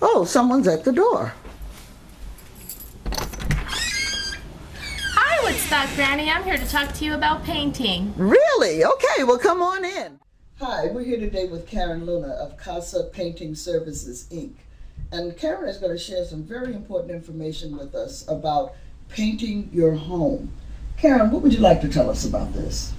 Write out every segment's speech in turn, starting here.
Oh, someone's at the door. Hi, WoodStockGranny. I'm here to talk to you about painting. Really? Okay, well, come on in. Hi, we're here today with Karen Luna of Casa Painting Services, Inc. And Karen is going to share some very important information with us about painting your home. Karen, what would you like to tell us about this?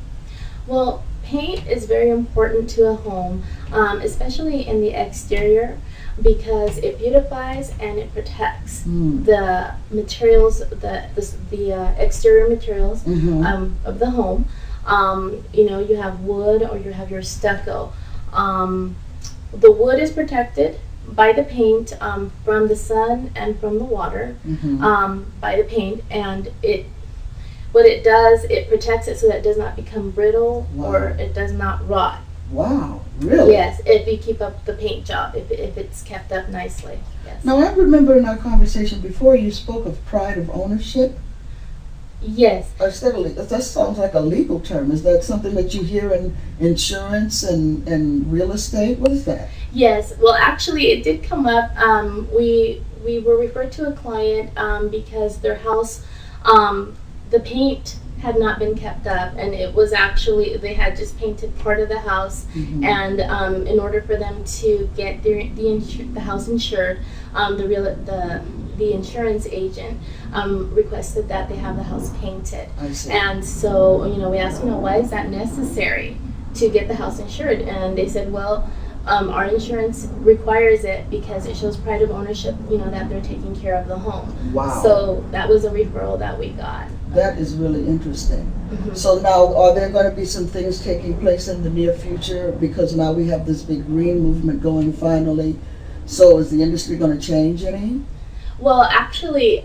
Well, paint is very important to a home, especially in the exterior, because it beautifies and it protects the materials, the exterior materials of the home. You know, you have wood or you have your stucco. The wood is protected by the paint from the sun and from the water by the paint, and what it does, it protects it so that it does not become brittle or it does not rot. Wow, really? Yes, if you keep up the paint job, if it's kept up nicely. Yes. Now, I remember in our conversation before you spoke of pride of ownership. Yes. That sounds like a legal term. Is that something that you hear in insurance and real estate? What is that? Yes. Well, actually, it did come up. We were referred to a client because their house, the paint had not been kept up, and it was actually, they had just painted part of the house, and in order for them to get the house insured, the insurance agent requested that they have the house painted. I see. And so, you know, we asked, why is that necessary to get the house insured? And they said, well, our insurance requires it because it shows pride of ownership, that they're taking care of the home. Wow. So that was a referral that we got. That is really interesting. So now, are there going to be some things taking place in the near future? Because now we have this big green movement going finally. So is the industry going to change any? Well, actually,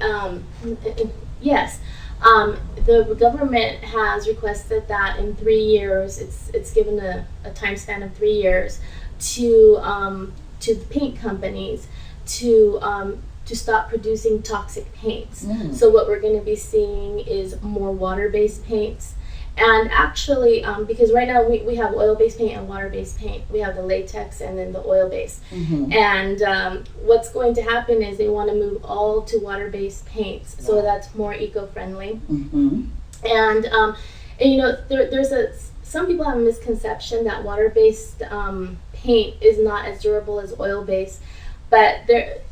yes. The government has requested that in 3 years, it's given a time span of 3 years to the paint companies to stop producing toxic paints. So what we're going to be seeing is more water-based paints. And actually, because right now we have oil-based paint and water-based paint. We have the latex and then the oil-based. And what's going to happen is they want to move all to water-based paints, so that's more eco-friendly. And there's some people have a misconception that water-based paint is not as durable as oil-based, but the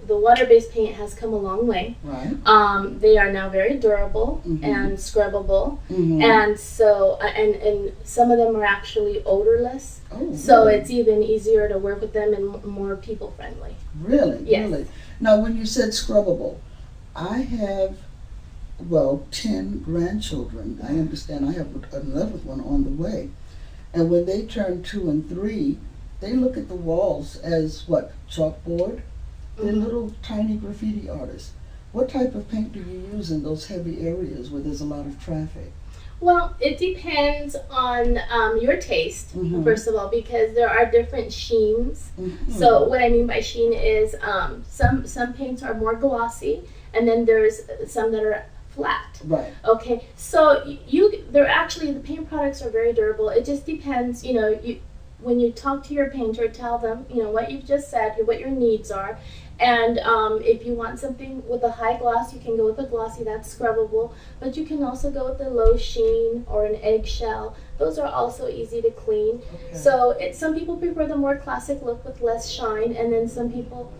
water-based paint has come a long way. Right. They are now very durable and scrubbable, and so and some of them are actually odorless. Oh, so really? it's even easier to work with them and more people friendly. Really? Yes. Really? Now, when you said scrubbable, I have 10 grandchildren. I understand I have another one on the way, and when they turn 2 and 3. They look at the walls as what? Chalkboard? They're little tiny graffiti artists. What type of paint do you use in those heavy areas where there's a lot of traffic? Well, it depends on your taste, first of all, because there are different sheens. So what I mean by sheen is some paints are more glossy, and then there's some that are flat. Right. Okay. So the paint products are very durable. It just depends, when you talk to your painter, tell them, what you've just said, what your needs are. And if you want something with a high gloss, you can go with a glossy, that's scrubbable. But you can also go with a low sheen or an eggshell. Those are also easy to clean. Okay. So some people prefer the more classic look with less shine, and then some people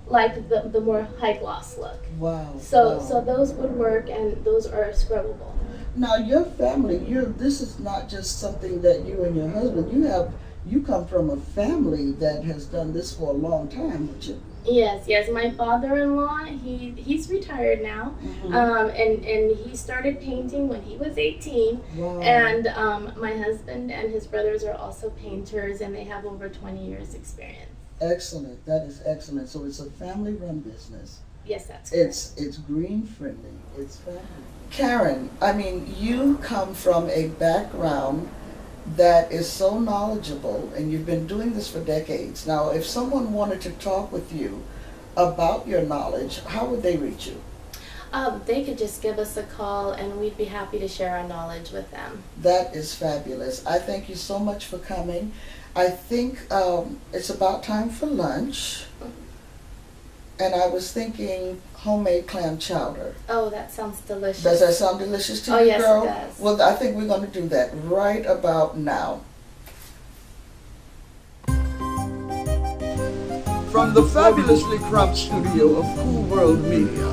like the more high gloss look. Wow. So those would work, and those are scrubbable. Now, your family, this is not just something that you and your husband, you come from a family that has done this for a long time, don't you? Yes. My father-in-law, he's retired now, and he started painting when he was 18. Wow. And my husband and his brothers are also painters, and they have over 20 years experience. Excellent. That is excellent. So it's a family-run business. Yes, that's correct. It's green-friendly. It's family. Karen, you come from a background that is so knowledgeable, and you've been doing this for decades. Now, if someone wanted to talk with you about your knowledge, how would they reach you? They could just give us a call, and we'd be happy to share our knowledge with them. That is fabulous. I thank you so much for coming. I think it's about time for lunch. And I was thinking homemade clam chowder. Oh, that sounds delicious. Does that sound delicious to you, yes, girl? It does. Well, I think we're going to do that right about now. From the fabulously cropped studio of KoolWorldMedia.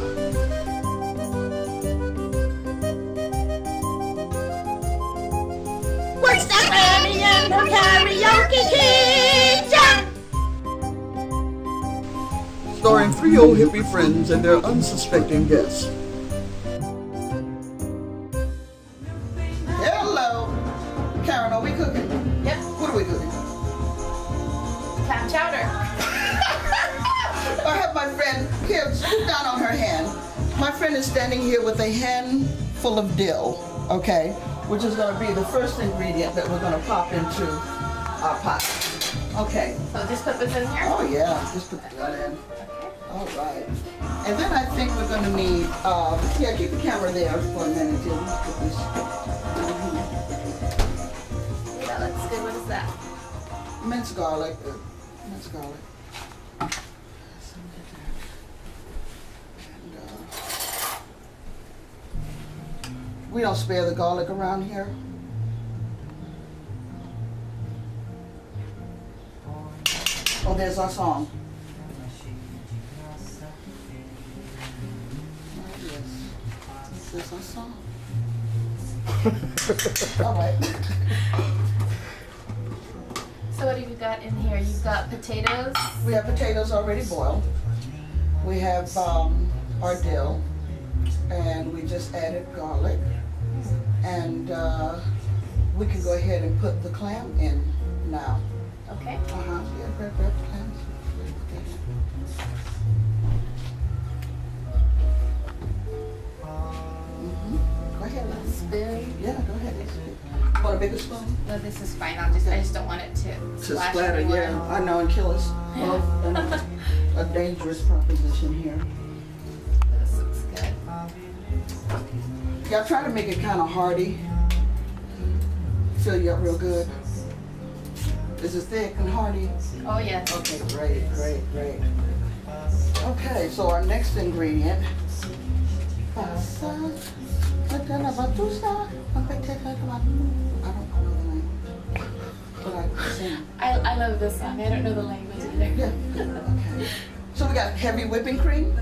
WoodStockGranny and her karaoke kitchen! Starring 3 old hippie friends and their unsuspecting guests. Hello. Karen, are we cooking? Yep. What are we cooking? Clam chowder. I have my friend, here, scoot down on her hand. My friend is standing here with a handful of dill, okay, which is going to be the first ingredient that we're going to pop into our pot. Okay. So just put this in here? Oh yeah, just put that in. Okay. All right. And then I think we're going to need, yeah, keep the camera there for a minute. Here. Let's put this. That looks good. What is that? Minced garlic. Minced garlic. We don't spare the garlic around here. Oh, there's our song. There's our song. All right. So what have you got in here? You've got potatoes. We have potatoes already boiled. We have our dill, and we just added garlic. And we can go ahead and put the clam in now. Okay. Yeah, grab the clams. Go ahead. Spoon. Yeah, go ahead. Want a bigger spoon? No, this is fine. I just don't want it to splash splatter, everywhere. yeah. I know, and kill us. Well, a dangerous proposition here. This looks good. Yeah, try to make it kind of hearty. Fill you up real good. Is it thick and hearty? Oh yeah. Okay, great, great, great. Okay, so our next ingredient. I don't know the name, but I sing. I love this song. I don't know the language either. Yeah. Okay. So we got heavy whipping cream.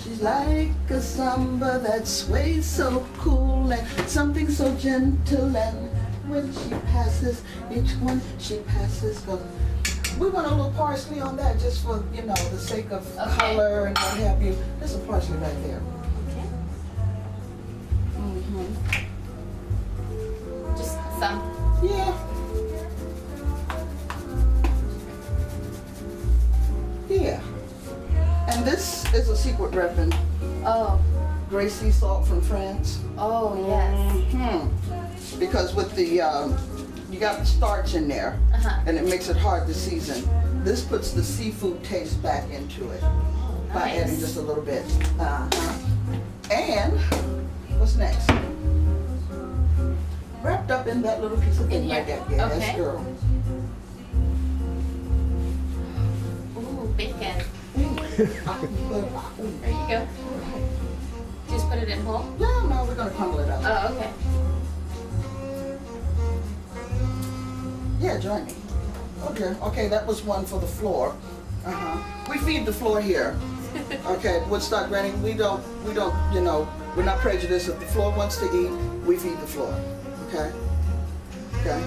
She's like a samba that sways so cool and something so gentle, and when she passes, each one she passes goes. We want a little parsley on that just for, you know, the sake of color and what have you. There's some parsley right there. Okay. Mm-hmm. Just some. Yeah. Yeah. And this is a secret weapon. Oh. Gray sea salt from France. Oh yes. Mm-hmm. Because with the, you got the starch in there, and it makes it hard to season. This puts the seafood taste back into it by adding just a little bit. And what's next? Wrapped up in that little piece of thing like that. Yes, Okay. girl. Ooh, bacon. There There you go. Just put it in whole? No, no, we're gonna crumble it up. Oh, okay. Yeah, join me. Okay, okay, that was one for the floor. We feed the floor here. Okay, WoodStockGranny, we don't, you know, we're not prejudiced. If the floor wants to eat, we feed the floor. Okay? Okay?